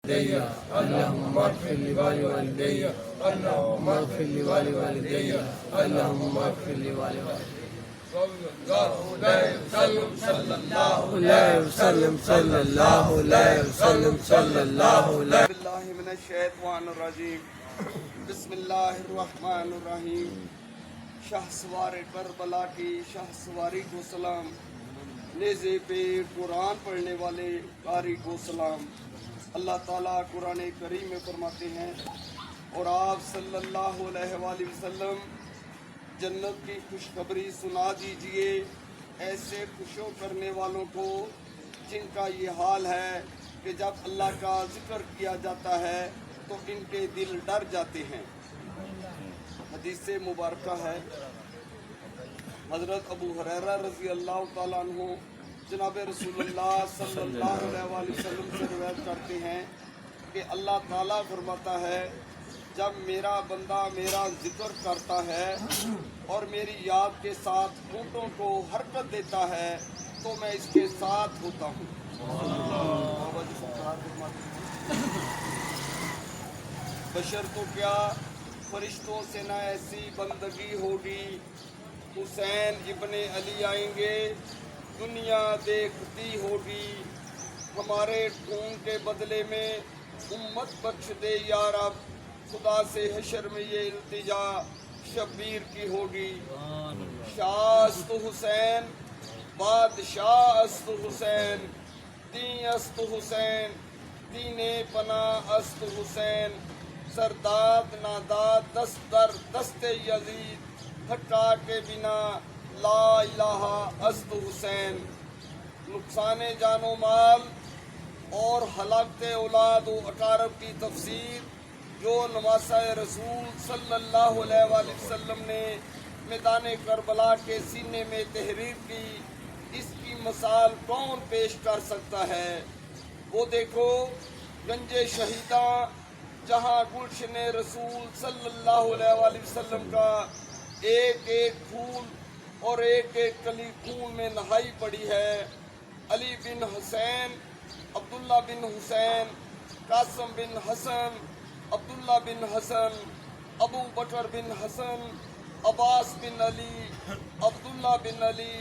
اللهم اغفر لوالدي اللهم اغفر لوالدي اللهم اغفر لوالدي صلى الله عليه وسلم صلى الله عليه وسلم صلى الله عليه باللہ من الشیطان الرجیم بسم اللہ الرحمن الرحیم شاہ سوار کربلا کی شاہ سواری کو سلام، نیزے پہ قرآن پڑھنے والے قاری کو سلام۔ اللہ تعالیٰ قرآن کریم میں فرماتے ہیں اور آپ صلی اللہ علیہ وآلہ وسلم جنت کی خوشخبری سنا دیجئے ایسے خوشوں کرنے والوں کو جن کا یہ حال ہے کہ جب اللہ کا ذکر کیا جاتا ہے تو ان کے دل ڈر جاتے ہیں۔ حدیث مبارکہ ہے، حضرت ابو ہریرہ رضی اللہ تعالیٰ عنہ جناب رسول اللہ صلی اللہ علیہ وآلہ وسلم سے روایت کرتے ہیں کہ اللہ تعالیٰ فرماتا ہے جب میرا بندہ میرا ذکر کرتا ہے اور میری یاد کے ساتھ ہونٹوں کو حرکت دیتا ہے تو میں اس کے ساتھ ہوتا ہوں۔ بشر تو کیا فرشتوں سے نہ ایسی بندگی ہوگی، حسین ابن علی آئیں گے دنیا دیکھتی ہوگی، ہمارے خون کے بدلے میں امت بخش دے یا رب، خدا سے حشر میں یہ التجا شبیر کی ہوگی۔ شاہ است حسین بادشاہ است حسین، دین است حسین دین پناہ است حسین، سرداد ناداد دست در دست یزید، ہٹا کے بنا لا الہ است حسین۔ نقصان جان و مال اور ہلاکت اولاد و اقارب کی تفسیر جو نواسہ رسول صلی اللہ علیہ وآلہ وسلم نے میدان کربلا کے سینے میں تحریر کی، اس کی مثال کون پیش کر سکتا ہے؟ وہ دیکھو گنج شہیداں جہاں گلشن رسول صلی اللہ علیہ وآلہ وسلم کا ایک ایک پھول اور ایک ایک کلی خون میں نہائی پڑی ہے۔ علی بن حسین، عبداللہ بن حسین، قاسم بن حسن، عبداللہ بن حسن، ابو بکر بن حسن، عباس بن علی، عبداللہ بن علی،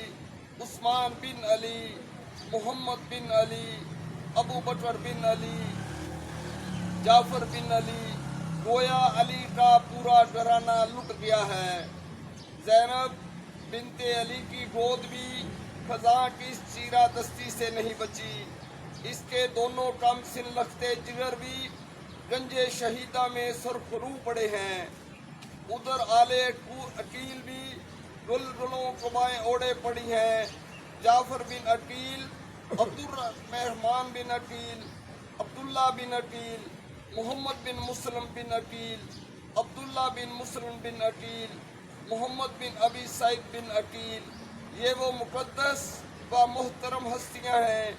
عثمان بن علی، محمد بن علی، ابو بکر بن علی، جعفر بن علی، گویا علی کا پورا گھرانہ لٹ گیا ہے۔ زینب بنت علی کی گود بھی خزاں کی چیرہ دستی سے نہیں بچی، اس کے دونوں کم سن لختے جگر بھی گنج شہیدہ میں سرخرو پڑے ہیں۔ ادھر آل عقیل بھی گلگلوں قبائیں اوڑے پڑی ہیں۔ جعفر بن عقیل، عبدالرحمن بن عقیل، عبداللہ بن عقیل، محمد بن مسلم بن عقیل، عبداللہ بن مسلم بن عقیل، محمد بن ابی سعید بن عقیل، یہ وہ مقدس و محترم ہستیاں ہیں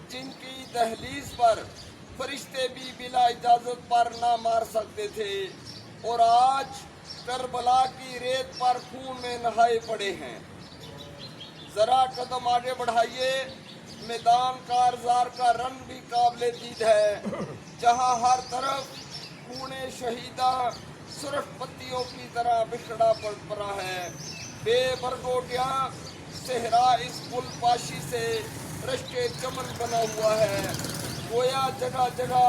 جن کی دہلیز پر فرشتے بھی بلا اجازت پر نہ مار سکتے تھے، اور آج کربلا کی ریت پر خون میں نہائے پڑے ہیں۔ ذرا قدم آگے بڑھائیے، میدان کارزار کا رنگ بھی قابل دید ہے، جہاں ہر طرف خون شہیدہ سرخ پتیوں کی طرح بکھرا پڑا ہے۔ بے برگوٹیاں صحرا اس پل پاشی سے رشک چمن بنا ہوا ہے، گویا جگہ جگہ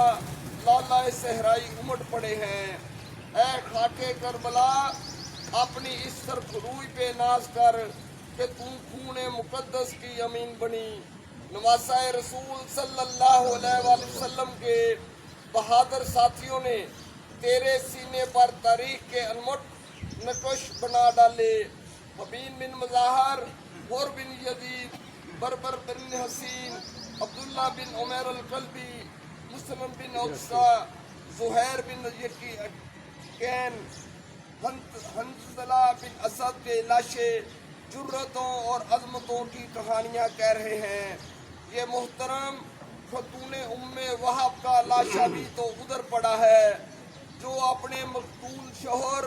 لالہ صحرائی امٹ پڑے ہیں۔ اے خاکے کربلا، اپنی اس سرخروئی پہ ناز کر کہ تم خون مقدس کی امین بنی۔ نواسہ رسول صلی اللہ علیہ وآلہ وسلم کے بہادر ساتھیوں نے تیرے سینے پر تاریخ کے انمٹ نقش بنا ڈالے۔ حبین بن مظاہر، حور بن یزید، بربر بن حسین، عبداللہ بن عمیر القلبی، مسلم بن عقصہ، زہیر بن یقین، حنظلہ بن اسد کے لاشے جرتوں اور عظمتوں کی کہانیاں کہہ رہے ہیں۔ یہ محترم خاتون ام وہب کا لاشا بھی تو ادھر پڑا ہے جو اپنے مقتول شوہر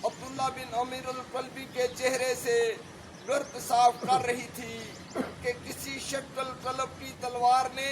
عبداللہ بن امیر القلبی کے چہرے سے گرد صاف کر رہی تھی کہ کسی شکل قلب کی تلوار نے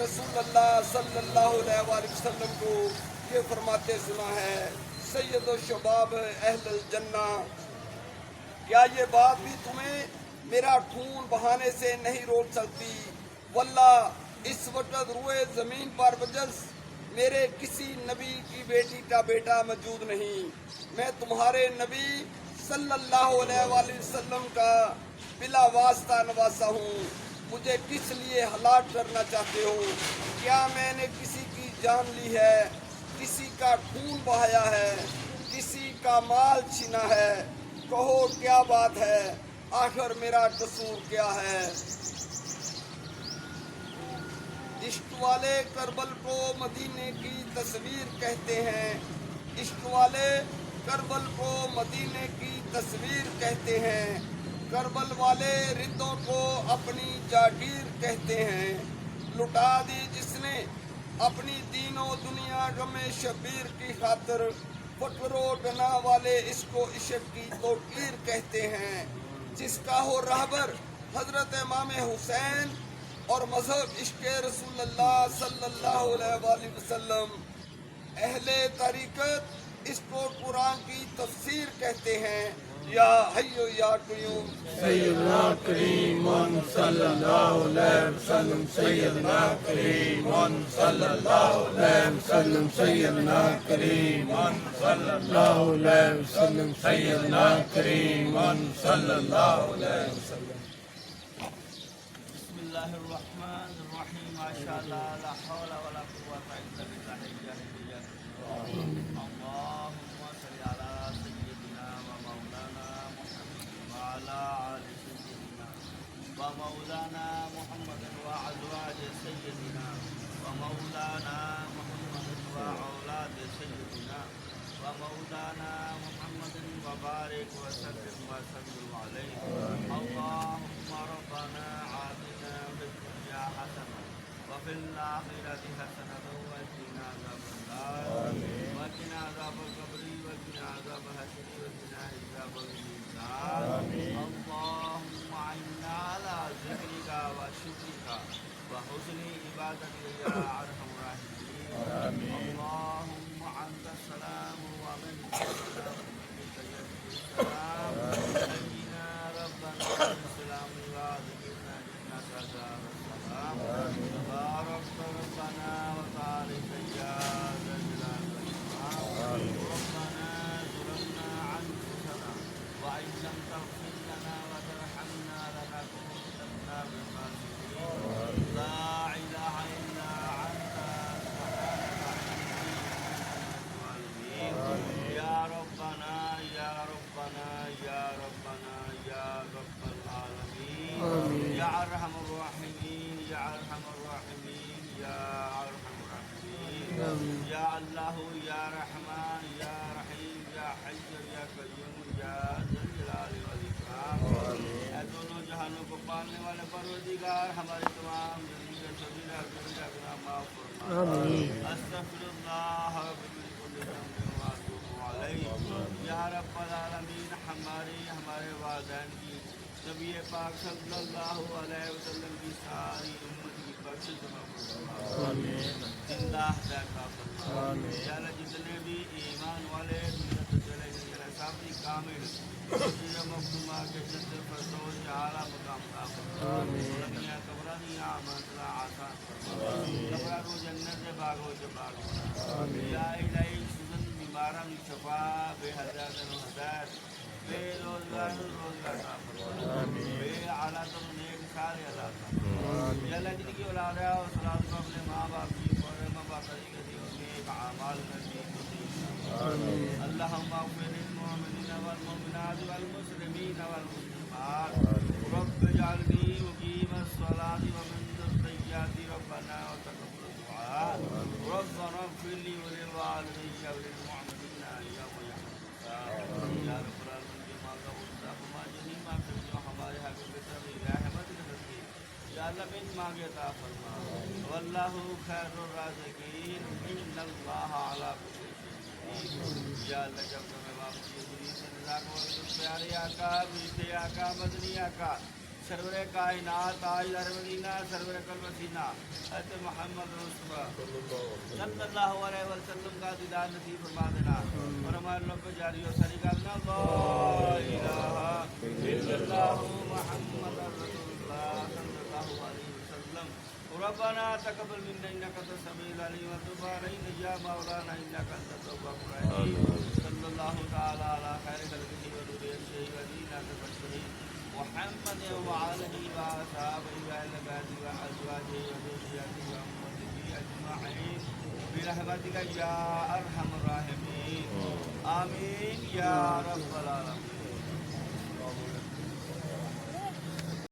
رسول اللہ صلی اللہ علیہ وآلہ وسلم کو یہ فرماتے سنا ہے، سید الشباب اہل الجنہ، کیا یہ بات بھی تمہیں میرا خون بہانے سے نہیں روک سکتی؟ واللہ اس وقت روئے زمین پر بجز میرے کسی نبی کی بیٹی کا بیٹا موجود نہیں، میں تمہارے نبی صلی اللہ علیہ وآلہ وسلم کا بلا واسطہ نواسا ہوں، مجھے کس لیے ہلاک کرنا چاہتے ہو؟ کیا میں نے کسی کی جان لی ہے، کسی کا خون بہایا ہے، کسی کا مال چھینا ہے؟ کہو کیا بات ہے، آخر میرا قصور کیا ہے؟ عشق والے کربل کو مدینے کی تصویر کہتے ہیں، عشق والے کربل کو مدینے کی تصویر کہتے ہیں، کربل والے ردوں کو اپنی جاگیر کہتے ہیں، لٹا دی جس نے اپنی دین و دنیا غم شبیر کی خاطر، فقر و گناہ والے اس کو عشق کی توقیر کہتے ہیں، جس کا ہو رہبر حضرت امام حسین اور مذہب عشق رسول اللہ صلی اللہ علیہ وآلہ وسلم، اہل طریقت اس کو قرآن کی تفسیر کہتے ہیں، یا حی یا قیوم سیدنا کریم صلی اللہ علیہ وسلم، سیدنا کریم صلی اللہ علیہ وسلم، سیدنا کریم صلی اللہ علیہ وسلم، سیدنا کریم صلی اللہ علیہ وسلم۔ بسم اللہ الرحمن الرحیم، ماشاءاللہ لا حول ولا قوة الا باللہ العلی العظیم۔ اللہم صل علی سیدنا و مولانا محمد وعلی آل سیدنا و مولانا محمد وازواج سیدنا و مولانا محمد واولاد سیدنا و مولانا محمد وبارک وسلم وسلم علیہ۔ اللہم ربنا آتنا فی الدنیا حسنہ وفی الآخرۃ حسنۃ وقنا عذاب النار وقنا عذاب القبر وقنا عذاب الحشر وقنا عذاب الميزان۔ اللهم أعنا على ذكرك وشكرك وحسن عبادتك يا أرحم الراحمين۔ اللهم أنت السلام ومنك السلام ومنك يرجع السلام، نجنا ربنا بالسلام وأدخلنا جنة دار السلام، تبارك ربنا وتعالى يا ذا الجلال والإكرام۔ ربنا ظلمنا أنفسنا وإن لم تغفر لنا وترحمنا لنكونن من الخاسرين، لا إله إلا أنت يا ربنا يا ربنا يا ربنا يا رب العالمين، يا أرحم الراحمين يا أرحم الراحمين يا أرحم الراحمين، يا الله يا رحمن يا رحيم يا حي يا قيوم يا ذا الجلال والإكرام۔ اے دونوں جہانوں کو پالنے والے پروردگار، ہمارے تمام زندگی کے صغیرہ کبیرہ گناہ معاف فرما۔ استغفر اللہ رب من کل ذنب واتوب علیہ۔ یا رب العالمین، ہمارے والدین کی، نبی پاک صلی اللہ علیہ وسلم کی ساری امت کی بخشش فرما، زندہ رکھا فرما۔ یا اللہ جتنے بھی ایمان والے دنیا سے چلے گئے ساتھی کامل مخدومہ کے جنت فردوس کے اعلیٰ مقام عطا فرما، دنیا قبرانی مسئلہ آسان فرما، قبرانو جنت باغوں سے باغ بنا۔ یا الہی سزن بیماران شفا، بے حضرت ہدایت، بے روزگار روزگار عطا فرما، بے حالات نیک سارے عطا فرما۔ یا اللہ جن کی اولاد ہے اور سلام کو اپنے ماں باپ کی اور ماں باپ طریقے سے نیک اعمال نصیب فرما۔ اللہم اغفر للمؤمنین والمؤمنات والمسلمین والمسلمات، رب اجعلنی مقیم الصلاة ومن ذریتی ربنا وتقبل دعاء، ربنا اغفر لی ولوالدی وللمؤمنین یوم یقوم الحساب۔ یا رب العالمین کے ماں کا غصہ ہما جنی ماں کے جو ہمارے حق کے تغیر رحمت رکھتی، یا اللہ من مانگے عطا فرما۔ واللہ خیر الرازقین، ان اللہ علی کل شیء قدیر۔ یا اللہ جب تمہیں واپسی ہوئی سے رضا کو پیارے آقا، میٹھے آقا، مدنی آقا سرور کائنات تاجدار مدینہ سرور قلب سینہ حضرت محمد مصطفیٰ صلی اللہ علیہ وسلم کا دیدار نصیب فرما دینا اور ہمارے لوگ کو جاری و ساری کرنا لا الہ الا اللہ محمد رسول اللہ صلی اللہ علیہ وسلم ربنا تقبل منا انك انت السميع العليم وتب علينا يا مولانا انك انت التواب الرحيم صلى الله تعالى على خير خلقه ونبيه ودينك المرسلين محمد وعلى اله واصحابه واهل بيته وازواجه وذريته وامته اجمعين برحمتك يا ارحم الراحمين آمين يا رب العالمين.